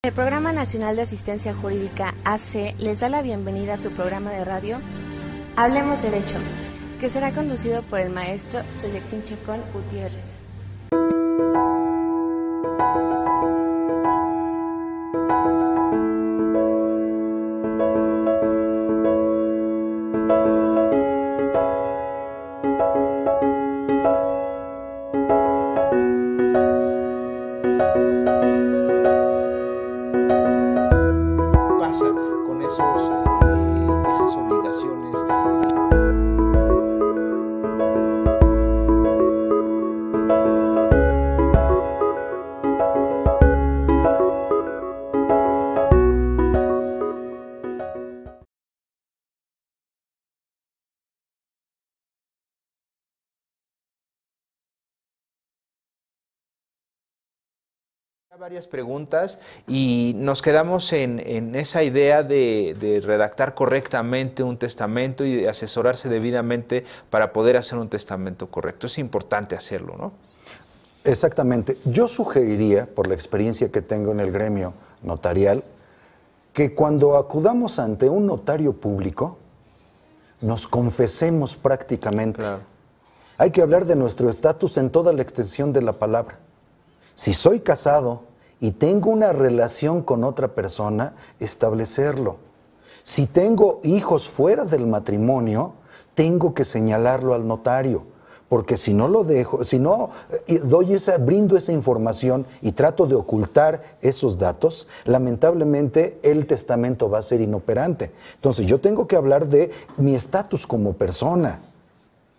El Programa Nacional de Asistencia Jurídica AC les da la bienvenida a su programa de radio Hablemos Derecho, que será conducido por el maestro Soyexin Chacón Gutiérrez. Con esas obligaciones. Varias preguntas y nos quedamos en esa idea de redactar correctamente un testamento y de asesorarse debidamente para poder hacer un testamento correcto. Es importante hacerlo, ¿no? Exactamente. Yo sugeriría, por la experiencia que tengo en el gremio notarial, que cuando acudamos ante un notario público, nos confesemos prácticamente. Claro. Hay que hablar de nuestro estatus en toda la extensión de la palabra. Si soy casado y tengo una relación con otra persona, establecerlo. Si tengo hijos fuera del matrimonio, tengo que señalarlo al notario, porque si no lo dejo, si no brindo esa información y trato de ocultar esos datos, lamentablemente el testamento va a ser inoperante. Entonces yo tengo que hablar de mi estatus como persona.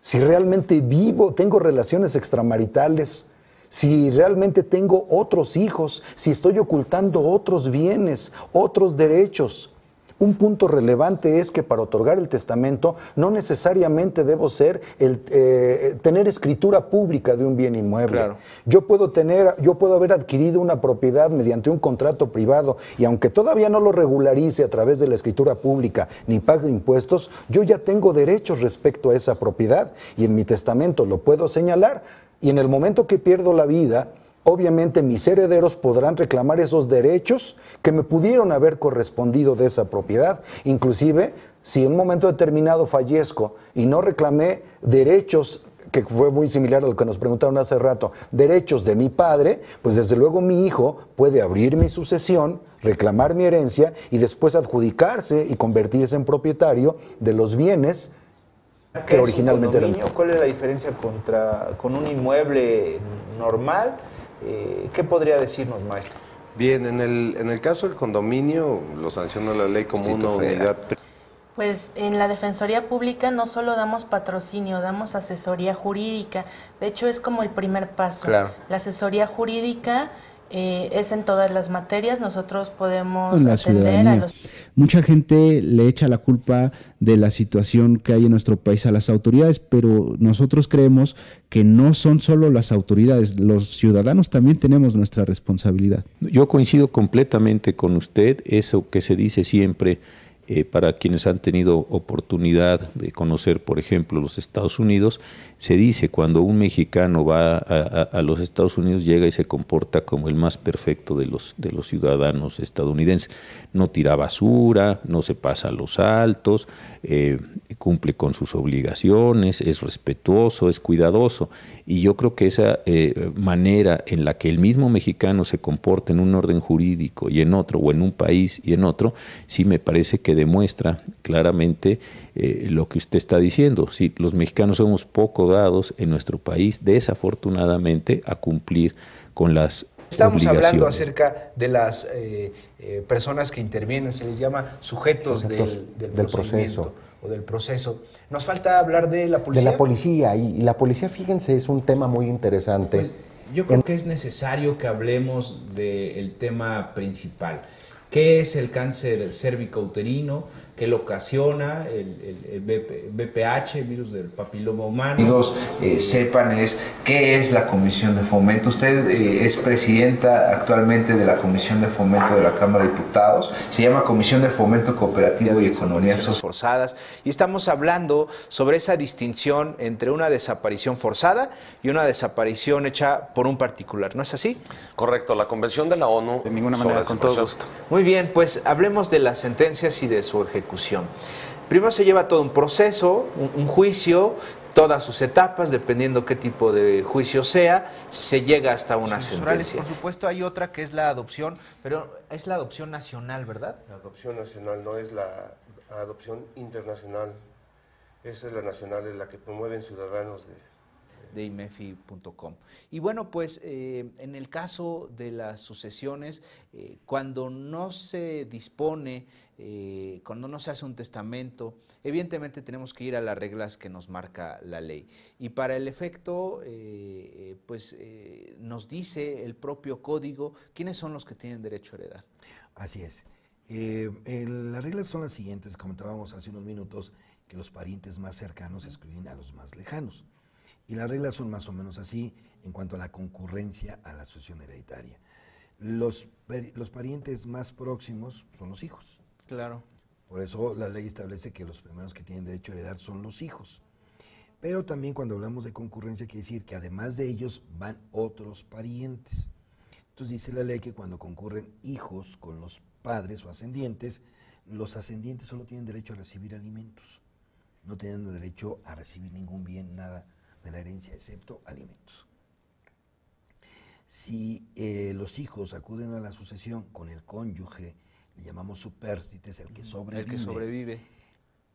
Si realmente vivo, tengo relaciones extramaritales, si realmente tengo otros hijos, si estoy ocultando otros bienes, otros derechos. Un punto relevante es que para otorgar el testamento no necesariamente debo tener escritura pública de un bien inmueble. Claro. Yo puedo haber adquirido una propiedad mediante un contrato privado y aunque todavía no lo regularice a través de la escritura pública ni pague impuestos, yo ya tengo derechos respecto a esa propiedad y en mi testamento lo puedo señalar. Y en el momento que pierdo la vida, obviamente mis herederos podrán reclamar esos derechos que me pudieron haber correspondido de esa propiedad. Inclusive, si en un momento determinado fallezco y no reclamé derechos, que fue muy similar a lo que nos preguntaron hace rato, derechos de mi padre, pues desde luego mi hijo puede abrir mi sucesión, reclamar mi herencia y después adjudicarse y convertirse en propietario de los bienes que originalmente eran. ¿Cuál es la diferencia con un inmueble normal? ¿Qué podría decirnos, maestro? Bien, en el caso del condominio lo sanciona la ley como una unidad. Pues en la Defensoría Pública no solo damos patrocinio, damos asesoría jurídica. De hecho, es como el primer paso. Claro. La asesoría jurídica es en todas las materias. Nosotros podemos la atender a los... Mucha gente le echa la culpa de la situación que hay en nuestro país a las autoridades, pero nosotros creemos que no son solo las autoridades, los ciudadanos también tenemos nuestra responsabilidad. Yo coincido completamente con usted, eso que se dice siempre para quienes han tenido oportunidad de conocer, por ejemplo, los Estados Unidos, se dice cuando un mexicano va a los Estados Unidos, llega y se comporta como el más perfecto de los ciudadanos estadounidenses. No tira basura, no se pasa a los altos, cumple con sus obligaciones, es respetuoso, es cuidadoso. Y yo creo que esa manera en la que el mismo mexicano se comporta en un orden jurídico y en otro, o en un país y en otro, sí me parece que demuestra claramente lo que usted está diciendo. Sí, los mexicanos somos poco dados en nuestro país, desafortunadamente, a cumplir con las Estamos obligaciones. hablando acerca de las personas que intervienen, se les llama sujetos del proceso o del proceso. Nos falta hablar de la policía. De la policía, y la policía, fíjense, es un tema muy interesante. Pues yo creo que es necesario que hablemos del tema principal, ¿Qué es el cáncer cérvico-uterino? ¿Qué lo ocasiona? El VPH, el virus del papiloma humano. Amigos, sepan qué es la Comisión de Fomento. Usted es presidenta actualmente de la Comisión de Fomento de la Cámara de Diputados. Se llama Comisión de Fomento Cooperativo y Economías Forzadas. Y estamos hablando sobre esa distinción entre una desaparición forzada y una desaparición hecha por un particular. ¿No es así? Correcto. La Convención de la ONU. De ninguna manera, con todo gusto. Muy bien, pues hablemos de las sentencias y de su ejecución. Primero se lleva todo un proceso, un juicio, todas sus etapas, dependiendo qué tipo de juicio sea, se llega hasta una sentencia. Por supuesto hay otra que es la adopción, pero es la adopción nacional, ¿verdad? La adopción nacional no es la adopción internacional, esa es la nacional, es la que promueven ciudadanos de IMEFI.com. Y bueno, pues en el caso de las sucesiones, cuando no se dispone, cuando no se hace un testamento, evidentemente tenemos que ir a las reglas que nos marca la ley. Y para el efecto, nos dice el propio código quiénes son los que tienen derecho a heredar. Así es. Las reglas son las siguientes, comentábamos hace unos minutos, que los parientes más cercanos excluyen a los más lejanos. Y las reglas son más o menos así en cuanto a la concurrencia a la sucesión hereditaria. Los parientes más próximos son los hijos. Claro. Por eso la ley establece que los primeros que tienen derecho a heredar son los hijos. Pero también cuando hablamos de concurrencia quiere decir que además de ellos van otros parientes. Entonces dice la ley que cuando concurren hijos con los padres o ascendientes, los ascendientes solo tienen derecho a recibir alimentos. No tienen derecho a recibir ningún bien, nada de la herencia, excepto alimentos. Si los hijos acuden a la sucesión con el cónyuge, le llamamos supérstites, el que sobrevive,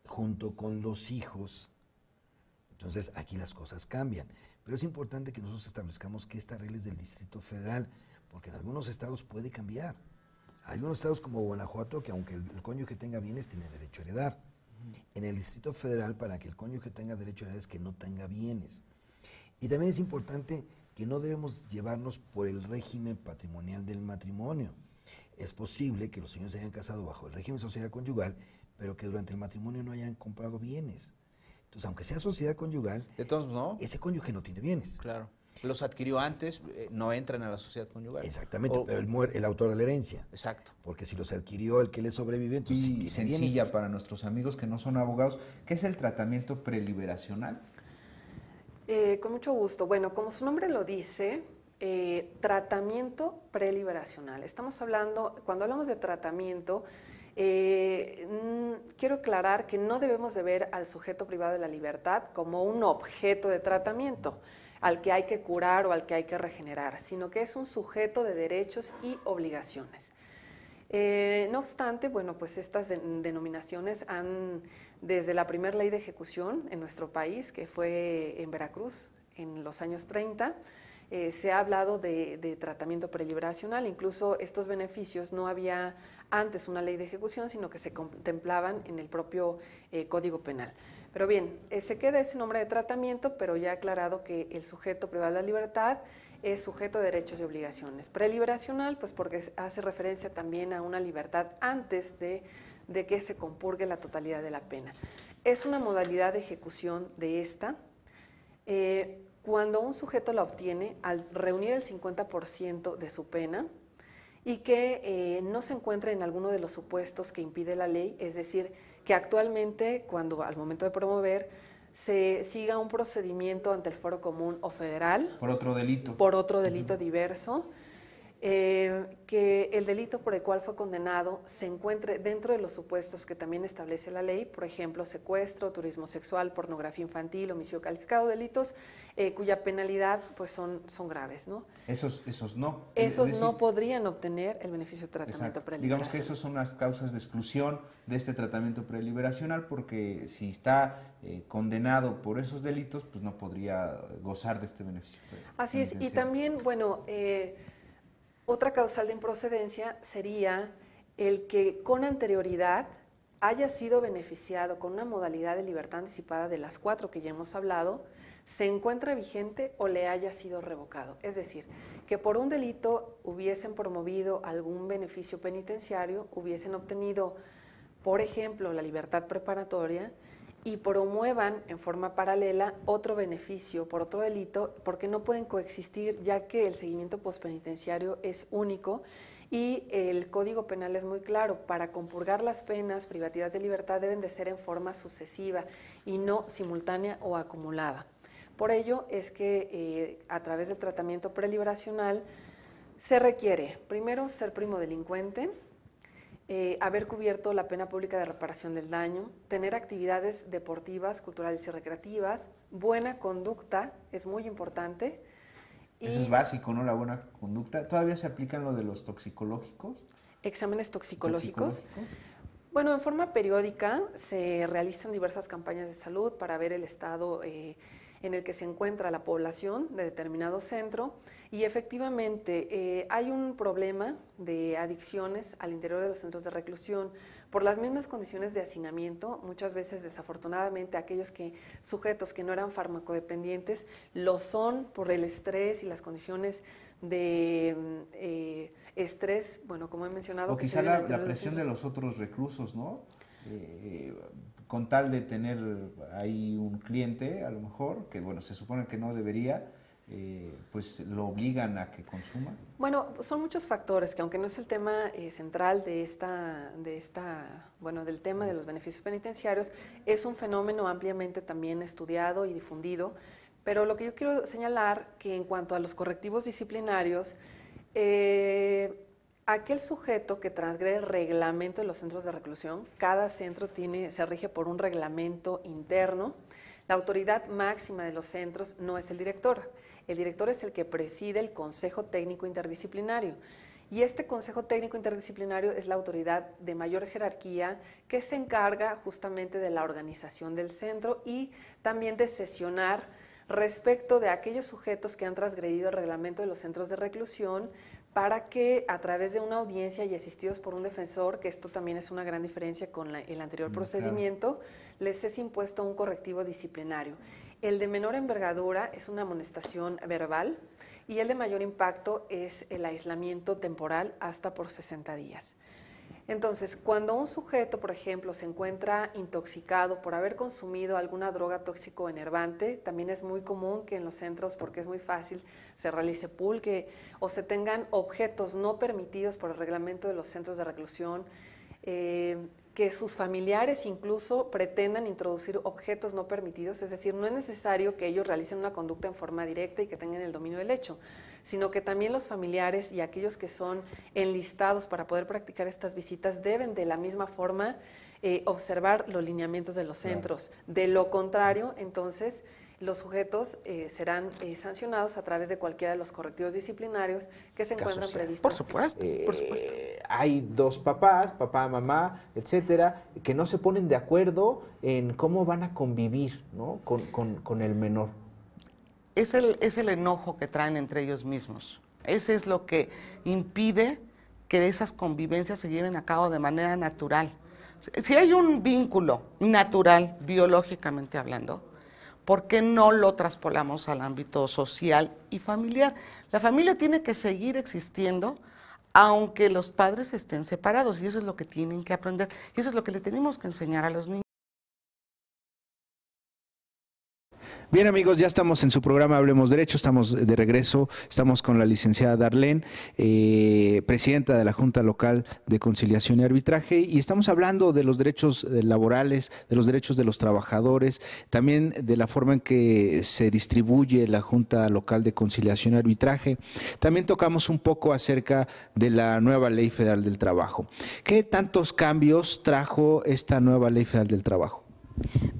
junto con los hijos, entonces aquí las cosas cambian. Pero es importante que nosotros establezcamos que esta regla es del Distrito Federal, porque en algunos estados puede cambiar. Hay algunos estados como Guanajuato que aunque el cónyuge tenga bienes, tiene derecho a heredar. En el Distrito Federal, para que el cónyuge tenga derecho a heredar, es que no tenga bienes. Y también es importante que no debemos llevarnos por el régimen patrimonial del matrimonio. Es posible que los señores se hayan casado bajo el régimen de sociedad conyugal, pero que durante el matrimonio no hayan comprado bienes. Entonces, aunque sea sociedad conyugal, ese cónyuge no tiene bienes. Claro. Los adquirió antes, no entran a la sociedad conyugal. Exactamente, pero él muere, el autor de la herencia. Exacto. Porque si los adquirió el que le sobrevive, entonces y sencilla para nuestros amigos que no son abogados, ¿qué es el tratamiento preliberacional? Con mucho gusto. Bueno, como su nombre lo dice, tratamiento preliberacional. Estamos hablando, cuando hablamos de tratamiento, quiero aclarar que no debemos de ver al sujeto privado de la libertad como un objeto de tratamiento al que hay que curar o al que hay que regenerar, sino que es un sujeto de derechos y obligaciones. No obstante, bueno, pues estas denominaciones han, desde la primera ley de ejecución en nuestro país, que fue en Veracruz en los años 30, se ha hablado de tratamiento preliberacional. Incluso estos beneficios no había antes una ley de ejecución, sino que se contemplaban en el propio Código Penal. Pero bien, se queda ese nombre de tratamiento, pero ya aclarado que el sujeto privado de la libertad es sujeto de derechos y obligaciones. Preliberacional, pues porque hace referencia también a una libertad antes de que se compurgue la totalidad de la pena. Es una modalidad de ejecución de esta. Cuando un sujeto la obtiene al reunir el 50% de su pena y que no se encuentra en alguno de los supuestos que impide la ley, es decir, que actualmente, cuando al momento de promover, se siga un procedimiento ante el Foro Común o Federal. Por otro delito. Por otro delito diverso. Que el delito por el cual fue condenado se encuentre dentro de los supuestos que también establece la ley, por ejemplo, secuestro, turismo sexual, pornografía infantil, homicidio calificado, delitos cuya penalidad pues son graves, ¿no? Esos no. Esos no podrían obtener el beneficio de tratamiento preliberacional. Digamos que esas son las causas de exclusión de este tratamiento preliberacional, porque si está condenado por esos delitos, pues no podría gozar de este beneficio. Así es, y también, bueno, otra causal de improcedencia sería el que con anterioridad haya sido beneficiado con una modalidad de libertad anticipada de las 4 que ya hemos hablado, se encuentra vigente o le haya sido revocado. Es decir, que por un delito hubiesen promovido algún beneficio penitenciario, hubiesen obtenido, por ejemplo, la libertad preparatoria y promuevan en forma paralela otro beneficio por otro delito, porque no pueden coexistir, ya que el seguimiento postpenitenciario es único y el Código Penal es muy claro: para compurgar las penas privativas de libertad deben de ser en forma sucesiva y no simultánea o acumulada. Por ello es que a través del tratamiento preliberacional se requiere, primero, ser primo delincuente, haber cubierto la pena pública de reparación del daño, tener actividades deportivas, culturales y recreativas, buena conducta, es muy importante. Eso es básico, ¿no? La buena conducta. ¿Todavía se aplican lo de los toxicológicos? Exámenes toxicológicos. Bueno, en forma periódica se realizan diversas campañas de salud para ver el estado en el que se encuentra la población de determinado centro, y efectivamente hay un problema de adicciones al interior de los centros de reclusión por las mismas condiciones de hacinamiento. Muchas veces, desafortunadamente, aquellos sujetos que no eran farmacodependientes lo son por el estrés y las condiciones de estrés, bueno, como he mencionado. O quizá la presión de los otros reclusos, ¿no? Con tal de tener ahí un cliente, a lo mejor, que bueno, se supone que no debería, pues lo obligan a que consuma. Bueno, son muchos factores que, aunque no es el tema central del tema de los beneficios penitenciarios, es un fenómeno ampliamente también estudiado y difundido. Pero lo que yo quiero señalar, que en cuanto a los correctivos disciplinarios, aquel sujeto que transgrede el reglamento de los centros de reclusión, cada centro se rige por un reglamento interno. La autoridad máxima de los centros no es el director. El director es el que preside el Consejo Técnico Interdisciplinario. Y este Consejo Técnico Interdisciplinario es la autoridad de mayor jerarquía que se encarga justamente de la organización del centro y también de sesionar respecto de aquellos sujetos que han transgredido el reglamento de los centros de reclusión, para que a través de una audiencia y asistidos por un defensor, que esto también es una gran diferencia con el anterior procedimiento, les es impuesto un correctivo disciplinario. El de menor envergadura es una amonestación verbal y el de mayor impacto es el aislamiento temporal hasta por 60 días. Entonces, cuando un sujeto, por ejemplo, se encuentra intoxicado por haber consumido alguna droga tóxico enervante, también es muy común que en los centros, porque es muy fácil, se realice pulque o se tengan objetos no permitidos por el reglamento de los centros de reclusión, que sus familiares incluso pretendan introducir objetos no permitidos. Es decir, no es necesario que ellos realicen una conducta en forma directa y que tengan el dominio del hecho, sino que también los familiares y aquellos que son enlistados para poder practicar estas visitas deben de la misma forma observar los lineamientos de los centros. De lo contrario, entonces, los sujetos serán sancionados a través de cualquiera de los correctivos disciplinarios que se encuentran previstos. Por supuesto, hay dos papás, papá, mamá, etcétera, que no se ponen de acuerdo en cómo van a convivir, ¿no? con el menor. Es el enojo que traen entre ellos mismos. Ese es lo que impide que esas convivencias se lleven a cabo de manera natural. Si hay un vínculo natural, biológicamente hablando, ¿por qué no lo traspolamos al ámbito social y familiar? La familia tiene que seguir existiendo aunque los padres estén separados, y eso es lo que tienen que aprender, y eso es lo que le tenemos que enseñar a los niños. Bien, amigos, ya estamos en su programa Hablemos Derecho, estamos de regreso, estamos con la licenciada Darlene, presidenta de la Junta Local de Conciliación y Arbitraje, y estamos hablando de los derechos laborales, de los derechos de los trabajadores, también de la forma en que se distribuye la Junta Local de Conciliación y Arbitraje. También tocamos un poco acerca de la nueva Ley Federal del Trabajo. ¿Qué tantos cambios trajo esta nueva Ley Federal del Trabajo?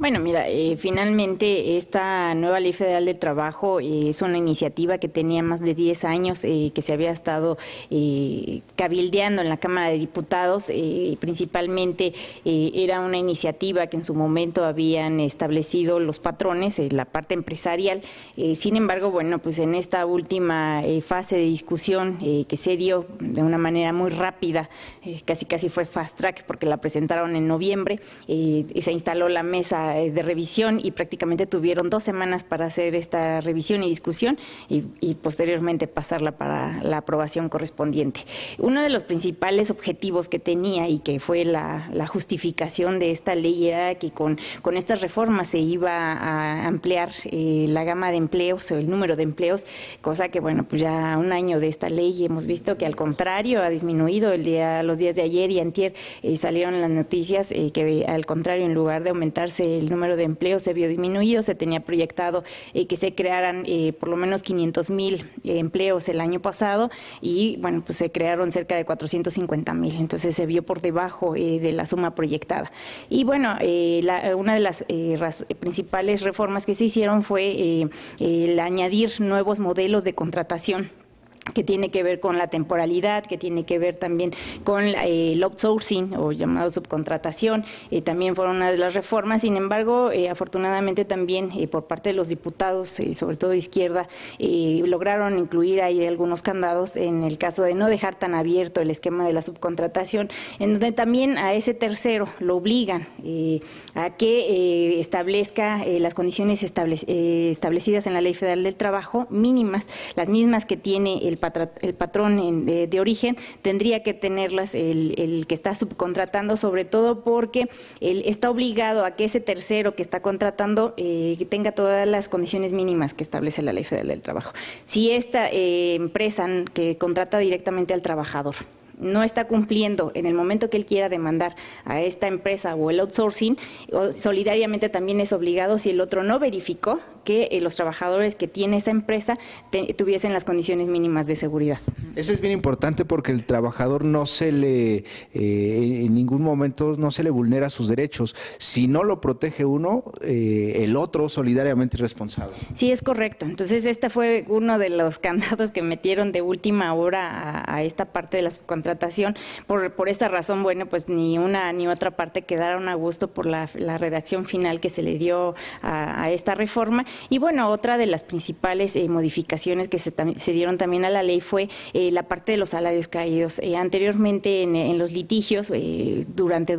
Bueno, mira, finalmente esta nueva Ley Federal del Trabajo es una iniciativa que tenía más de 10 años, que se había estado cabildeando en la Cámara de Diputados. Principalmente era una iniciativa que en su momento habían establecido los patrones, la parte empresarial. Sin embargo, bueno, pues en esta última fase de discusión que se dio de una manera muy rápida, casi fue fast track porque la presentaron en noviembre, se instaló la mesa de revisión y prácticamente tuvieron 2 semanas para hacer esta revisión y discusión y posteriormente pasarla para la aprobación correspondiente. Uno de los principales objetivos que tenía y que fue la justificación de esta ley era que con estas reformas se iba a ampliar la gama de empleos o el número de empleos, cosa que bueno, pues ya un año de esta ley hemos visto que al contrario ha disminuido. Los días de ayer y antier salieron las noticias que al contrario, en lugar de aumentarse el número de empleos, se vio disminuido. Se tenía proyectado que se crearan por lo menos 500,000 empleos el año pasado y bueno, pues se crearon cerca de 450,000, entonces se vio por debajo de la suma proyectada. Y bueno, una de las principales reformas que se hicieron fue el añadir nuevos modelos de contratación, que tiene que ver con la temporalidad, que tiene que ver también con el outsourcing o llamado subcontratación, también fueron una de las reformas. Sin embargo, afortunadamente también por parte de los diputados, sobre todo de izquierda, lograron incluir ahí algunos candados en el caso de no dejar tan abierto el esquema de la subcontratación, en donde también a ese tercero lo obligan a que establezca las condiciones establecidas en la Ley Federal del Trabajo mínimas, las mismas que tiene el patrón de origen, tendría que tenerlas el que está subcontratando, sobre todo porque él está obligado a que ese tercero que está contratando tenga todas las condiciones mínimas que establece la Ley Federal del Trabajo. Si esta empresa que contrata directamente al trabajador no está cumpliendo en el momento que él quiera demandar a esta empresa o el outsourcing, solidariamente también es obligado, si el otro no verificó, que los trabajadores que tiene esa empresa tuviesen las condiciones mínimas de seguridad. Eso es bien importante porque el trabajador no se le, en ningún momento no se le vulnera sus derechos. Si no lo protege uno, el otro solidariamente es responsable. Sí, es correcto. Entonces, este fue uno de los candados que metieron de última hora a esta parte de la subcontratación. Por esta razón, bueno, pues ni una ni otra parte quedaron a gusto por la redacción final que se le dio a esta reforma. Y bueno, otra de las principales modificaciones que se dieron también a la ley fue la parte de los salarios caídos. Anteriormente en los litigios, durante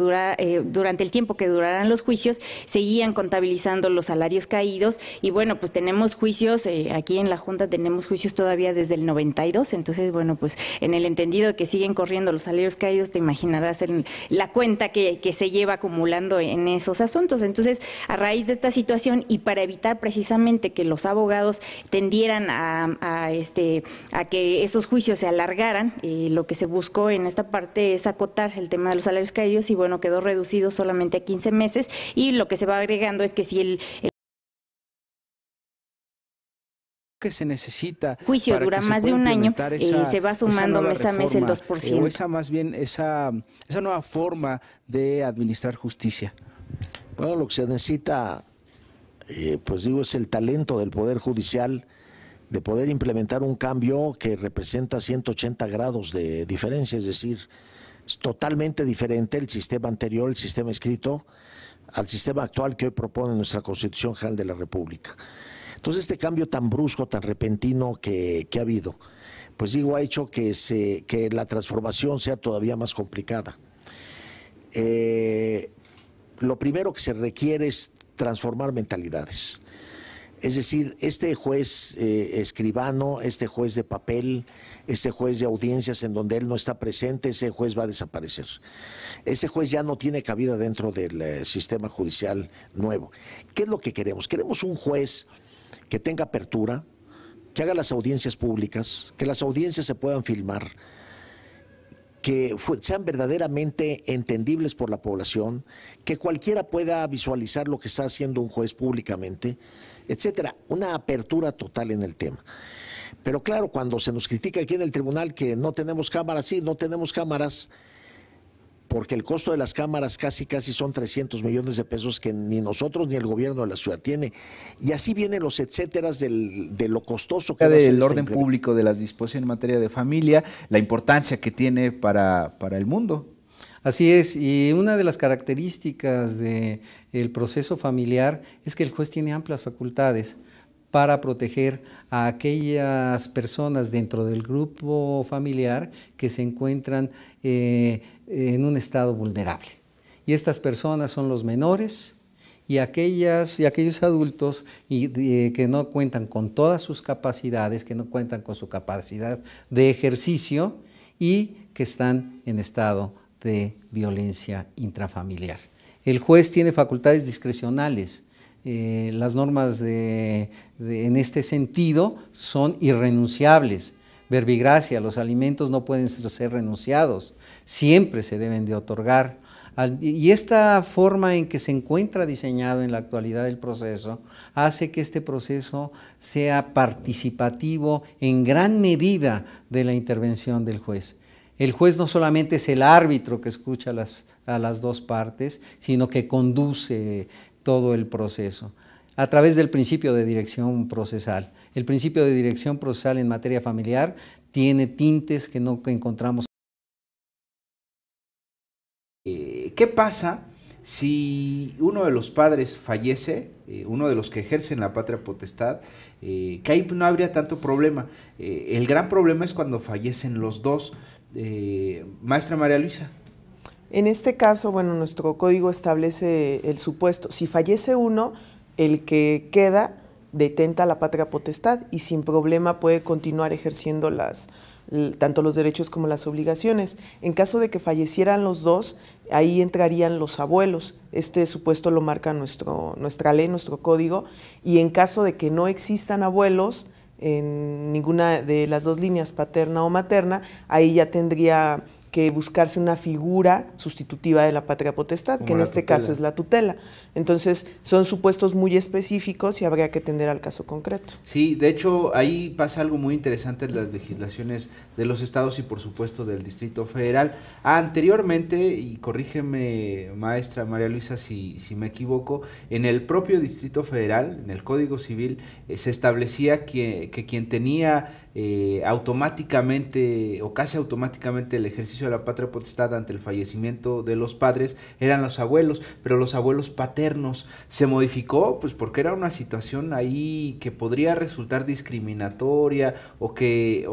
el tiempo que duraran los juicios, seguían contabilizando los salarios caídos y bueno, pues tenemos juicios, aquí en la Junta tenemos juicios todavía desde el 92, entonces bueno, pues en el entendido que siguen corriendo los salarios caídos, te imaginarás la cuenta que se lleva acumulando en esos asuntos. Entonces, a raíz de esta situación y para evitar precisamente que los abogados tendieran a que esos juicios se alargaran, lo que se buscó en esta parte es acotar el tema de los salarios caídos y bueno, quedó reducido solamente a 15 meses y lo que se va agregando es que si el que se necesita juicio dura más de un año, se va sumando mes a mes el 2%. Esa nueva forma de administrar justicia. Bueno, lo que se necesita, pues digo, es el talento del Poder Judicial de poder implementar un cambio que representa 180 grados de diferencia, es decir, es totalmente diferente el sistema anterior, el sistema escrito, al sistema actual que hoy propone nuestra Constitución General de la República. Entonces, este cambio tan brusco, tan repentino que ha habido, pues digo, ha hecho que la transformación sea todavía más complicada. Lo primero que se requiere es transformar mentalidades. Es decir, este juez escribano, este juez de papel, este juez de audiencias en donde él no está presente, ese juez va a desaparecer. Ese juez ya no tiene cabida dentro del sistema judicial nuevo. ¿Qué es lo que queremos? Queremos un juez que tenga apertura, que haga las audiencias públicas, que las audiencias se puedan filmar, que sean verdaderamente entendibles por la población, que cualquiera pueda visualizar lo que está haciendo un juez públicamente, etcétera. Una apertura total en el tema. Pero claro, cuando se nos critica aquí en el tribunal que no tenemos cámaras, sí, no tenemos cámaras, porque el costo de las cámaras casi son 300 millones de pesos que ni nosotros ni el gobierno de la ciudad tiene. Y así vienen los etcéteras de lo costoso que va a ser del orden público, de las disposiciones en materia de familia, la importancia que tiene para el mundo. Así es, y una de las características del proceso familiar es que el juez tiene amplias facultades para proteger a aquellas personas dentro del grupo familiar que se encuentran en un estado vulnerable. Y estas personas son los menores y aquellos adultos que no cuentan con todas sus capacidades, que no cuentan con su capacidad de ejercicio y que están en estado de violencia intrafamiliar. El juez tiene facultades discrecionales. Las normas en este sentido son irrenunciables. Verbigracia, los alimentos no pueden ser renunciados, siempre se deben de otorgar. Y esta forma en que se encuentra diseñado en la actualidad el proceso hace que este proceso sea participativo en gran medida de la intervención del juez. El juez no solamente es el árbitro que escucha a las dos partes, sino que conduce todo el proceso a través del principio de dirección procesal. El principio de dirección procesal en materia familiar tiene tintes que no encontramos. ¿Qué pasa si uno de los padres fallece, uno de los que ejercen la patria potestad, que ahí no habría tanto problema? El gran problema es cuando fallecen los dos. Maestra María Luisa. En este caso, bueno, nuestro código establece el supuesto, si fallece uno, el que queda detenta la patria potestad y sin problema puede continuar ejerciendo tanto los derechos como las obligaciones. En caso de que fallecieran los dos, ahí entrarían los abuelos. Este supuesto lo marca nuestra ley, nuestro código, y en caso de que no existan abuelos en ninguna de las dos líneas, paterna o materna, ahí ya tendría que buscarse una figura sustitutiva de la patria potestad, que en este caso es la tutela. Entonces, son supuestos muy específicos y habría que atender al caso concreto. Sí, de hecho, ahí pasa algo muy interesante en las legislaciones de los estados y por supuesto del Distrito Federal. Anteriormente, y corrígeme, maestra María Luisa, si me equivoco, en el propio Distrito Federal, en el Código Civil, se establecía que quien tenía automáticamente o casi automáticamente el ejercicio de la patria potestad ante el fallecimiento de los padres eran los abuelos, pero los abuelos paternos. Se modificó pues porque era una situación ahí que podría resultar discriminatoria o que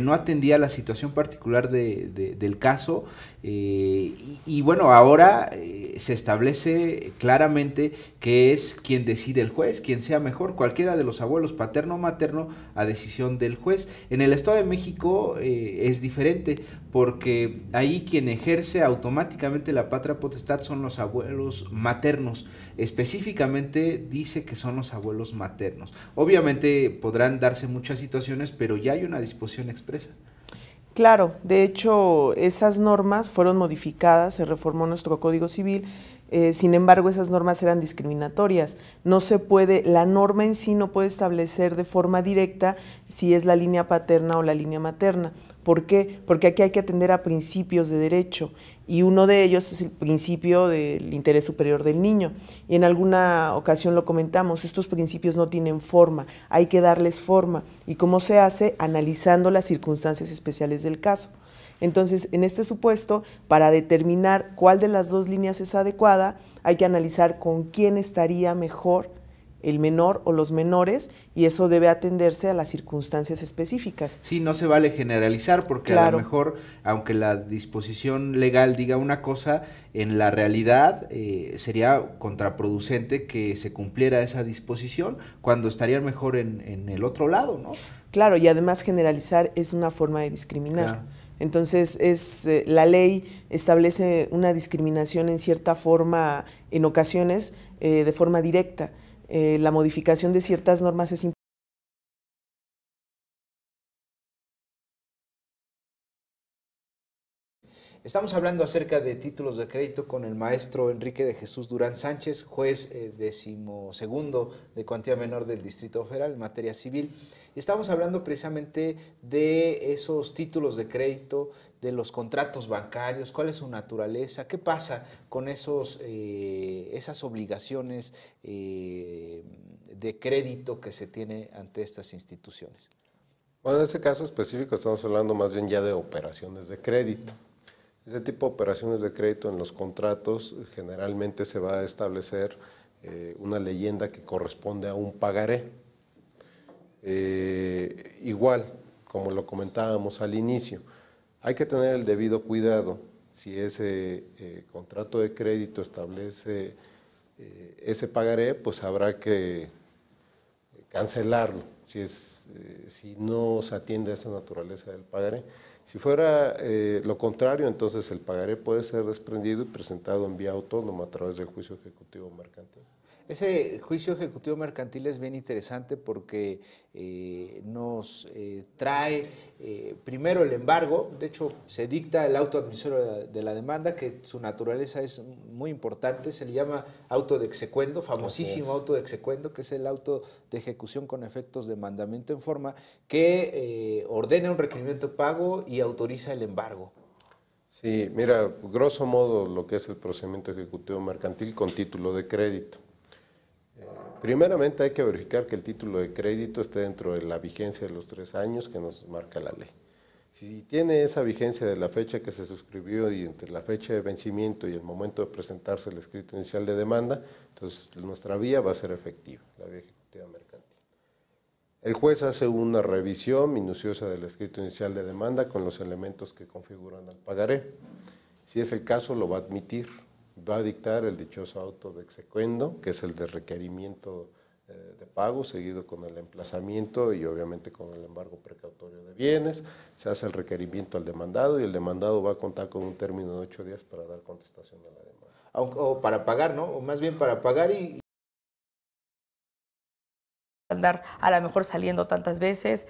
no atendía la situación particular del caso, y bueno, ahora se establece claramente que es quien decide el juez, quien sea mejor, cualquiera de los abuelos, paterno o materno, a decisión del juez. En el Estado de México es diferente, porque ahí quien ejerce automáticamente la patria potestad son los abuelos maternos. Específicamente dice que son los abuelos maternos. Obviamente podrán darse muchas situaciones, pero ya hay una disposición expresa. Claro, de hecho esas normas fueron modificadas, se reformó nuestro Código Civil, sin embargo esas normas eran discriminatorias. No se puede, la norma en sí no puede establecer de forma directa si es la línea paterna o la línea materna. ¿Por qué? Porque aquí hay que atender a principios de derecho y uno de ellos es el principio del interés superior del niño. Y en alguna ocasión lo comentamos, estos principios no tienen forma, hay que darles forma. ¿Y cómo se hace? Analizando las circunstancias especiales del caso. Entonces, en este supuesto, para determinar cuál de las dos líneas es adecuada, hay que analizar con quién estaría mejor el menor o los menores, y eso debe atenderse a las circunstancias específicas. Sí, no se vale generalizar, porque claro, a lo mejor, aunque la disposición legal diga una cosa, en la realidad sería contraproducente que se cumpliera esa disposición, cuando estarían mejor en el otro lado, ¿no? Claro, y además generalizar es una forma de discriminar. Claro. Entonces, la ley establece una discriminación en cierta forma, en ocasiones, de forma directa. La modificación de ciertas normas es importante. Estamos hablando acerca de títulos de crédito con el maestro Enrique de Jesús Durán Sánchez, juez 12º de cuantía menor del Distrito Federal en materia civil. Y estamos hablando precisamente de esos títulos de crédito, de los contratos bancarios, cuál es su naturaleza, qué pasa con esas obligaciones de crédito que se tiene ante estas instituciones. Bueno, en ese caso específico estamos hablando más bien ya de operaciones de crédito. Ese tipo de operaciones de crédito en los contratos generalmente se va a establecer una leyenda que corresponde a un pagaré. Igual, como lo comentábamos al inicio, hay que tener el debido cuidado. Si ese contrato de crédito establece ese pagaré, pues habrá que cancelarlo, si no se atiende a esa naturaleza del pagaré. Si fuera lo contrario, entonces el pagaré puede ser desprendido y presentado en vía autónoma a través del juicio ejecutivo mercantil. Ese juicio ejecutivo mercantil es bien interesante porque nos trae primero el embargo. De hecho, se dicta el auto admisorio de la demanda, que su naturaleza es muy importante. Se le llama auto de execuendo, famosísimo auto de execuendo, que es el auto de ejecución con efectos de mandamiento en forma, que ordena un requerimiento de pago y autoriza el embargo. Sí, mira, grosso modo lo que es el procedimiento ejecutivo mercantil con título de crédito. Primeramente hay que verificar que el título de crédito esté dentro de la vigencia de los 3 años que nos marca la ley. Si tiene esa vigencia de la fecha que se suscribió y entre la fecha de vencimiento y el momento de presentarse el escrito inicial de demanda, entonces nuestra vía va a ser efectiva, la vía ejecutiva mercantil. El juez hace una revisión minuciosa del escrito inicial de demanda con los elementos que configuran al pagaré. Si es el caso, lo va a admitir. Va a dictar el dichoso auto de execuendo, que es el de requerimiento de pago, seguido con el emplazamiento y obviamente con el embargo precautorio de bienes. Se hace el requerimiento al demandado y el demandado va a contar con un término de 8 días para dar contestación a la demanda. O para pagar, ¿no? O más bien para pagar y andar a lo mejor saliendo tantas veces.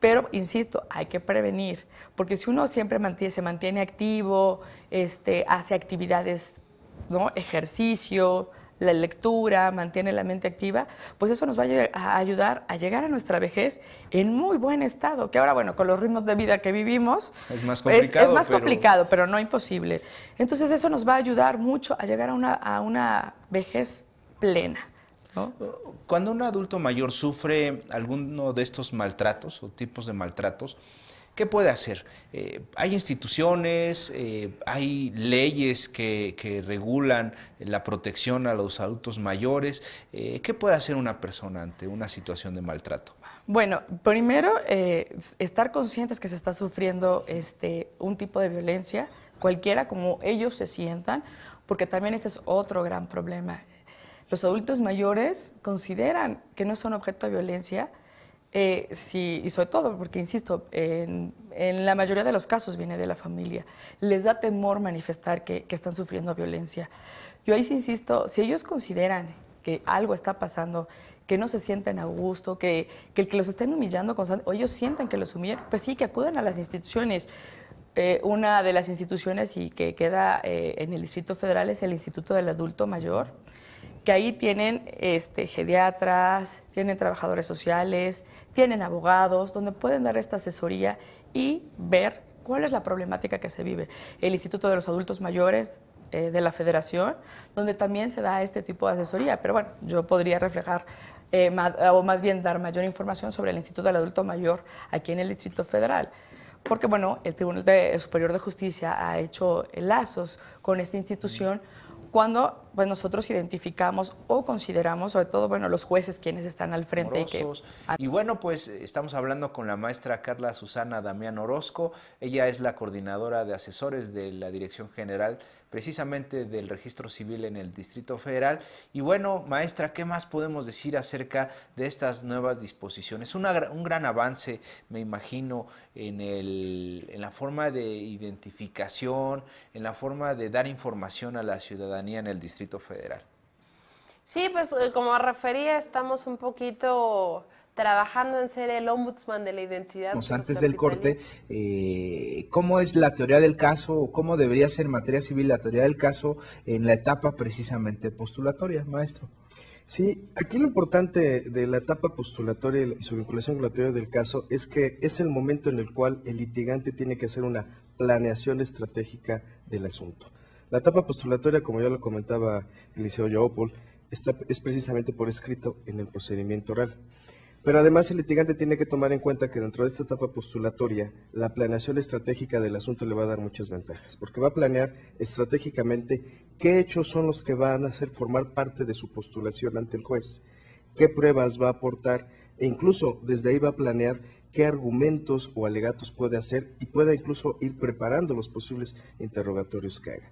Pero, insisto, hay que prevenir, porque si uno siempre se mantiene activo, hace actividades, ¿no? Ejercicio, la lectura, mantiene la mente activa, pues eso nos va a ayudar a llegar a nuestra vejez en muy buen estado, que ahora, bueno, con los ritmos de vida que vivimos, es más complicado, es más complicado, pero no imposible. Entonces eso nos va a ayudar mucho a llegar a una vejez plena, ¿no? Cuando un adulto mayor sufre alguno de estos maltratos o tipos de maltratos, ¿qué puede hacer? Hay instituciones, hay leyes que regulan la protección a los adultos mayores. ¿Qué puede hacer una persona ante una situación de maltrato? Bueno, primero, estar conscientes que se está sufriendo un tipo de violencia, cualquiera como ellos se sientan, porque también ese es otro gran problema. Los adultos mayores consideran que no son objeto de violencia, y sobre todo, porque insisto, en la mayoría de los casos viene de la familia. Les da temor manifestar que están sufriendo violencia. Yo ahí sí insisto, si ellos consideran que algo está pasando, que no se sienten a gusto, que los estén humillando constantemente, o ellos sienten que los humillan, pues sí, que acudan a las instituciones. Una de las instituciones y que queda en el Distrito Federal es el Instituto del Adulto Mayor, que ahí tienen geriatras, tienen trabajadores sociales, tienen abogados, donde pueden dar esta asesoría y ver cuál es la problemática que se vive. El Instituto de los Adultos Mayores de la Federación, donde también se da este tipo de asesoría. Pero bueno, yo podría reflejar o más bien dar mayor información sobre el Instituto del Adulto Mayor aquí en el Distrito Federal. Porque bueno, el Tribunal Superior de Justicia ha hecho lazos con esta institución cuando pues, nosotros identificamos o consideramos, sobre todo bueno, los jueces quienes están al frente. Y bueno, pues estamos hablando con la maestra Carla Susana Damián Orozco. Ella es la coordinadora de asesores de la Dirección General precisamente del Registro Civil en el Distrito Federal. Y bueno, maestra, ¿qué más podemos decir acerca de estas nuevas disposiciones? Un gran avance, me imagino, en la forma de identificación, en la forma de dar información a la ciudadanía en el Distrito Federal. Sí, pues como refería, estamos un poquito trabajando en ser el ombudsman de la identidad. Antes del corte, ¿cómo es la teoría del caso o cómo debería ser en materia civil la teoría del caso en la etapa precisamente postulatoria, maestro? Sí, aquí lo importante de la etapa postulatoria y su vinculación con la teoría del caso es que es el momento en el cual el litigante tiene que hacer una planeación estratégica del asunto. La etapa postulatoria, como ya lo comentaba el licenciado Yaopol, es precisamente por escrito en el procedimiento oral. Pero además el litigante tiene que tomar en cuenta que dentro de esta etapa postulatoria, la planeación estratégica del asunto le va a dar muchas ventajas, porque va a planear estratégicamente qué hechos son los que van a hacer formar parte de su postulación ante el juez, qué pruebas va a aportar, e incluso desde ahí va a planear qué argumentos o alegatos puede hacer y pueda incluso ir preparando los posibles interrogatorios que haga.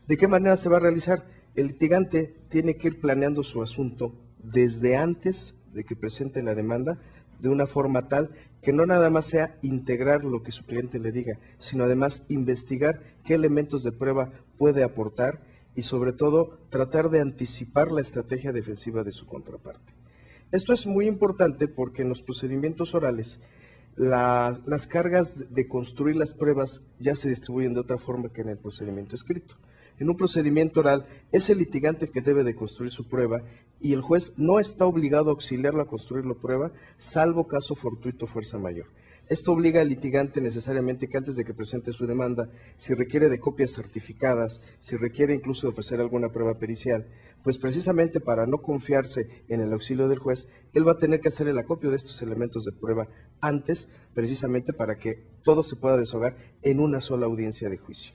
¿De qué manera se va a realizar? El litigante tiene que ir planeando su asunto desde antes de que presente la demanda, de una forma tal que no nada más sea integrar lo que su cliente le diga, sino además investigar qué elementos de prueba puede aportar y sobre todo tratar de anticipar la estrategia defensiva de su contraparte. Esto es muy importante porque en los procedimientos orales las cargas de construir las pruebas ya se distribuyen de otra forma que en el procedimiento escrito. En un procedimiento oral es el litigante el que debe de construir su prueba y el juez no está obligado a auxiliarlo a construir la prueba, salvo caso fortuito fuerza mayor. Esto obliga al litigante necesariamente que antes de que presente su demanda, si requiere de copias certificadas, si requiere incluso de ofrecer alguna prueba pericial, pues precisamente para no confiarse en el auxilio del juez, él va a tener que hacer el acopio de estos elementos de prueba antes, precisamente para que todo se pueda deshogar en una sola audiencia de juicio.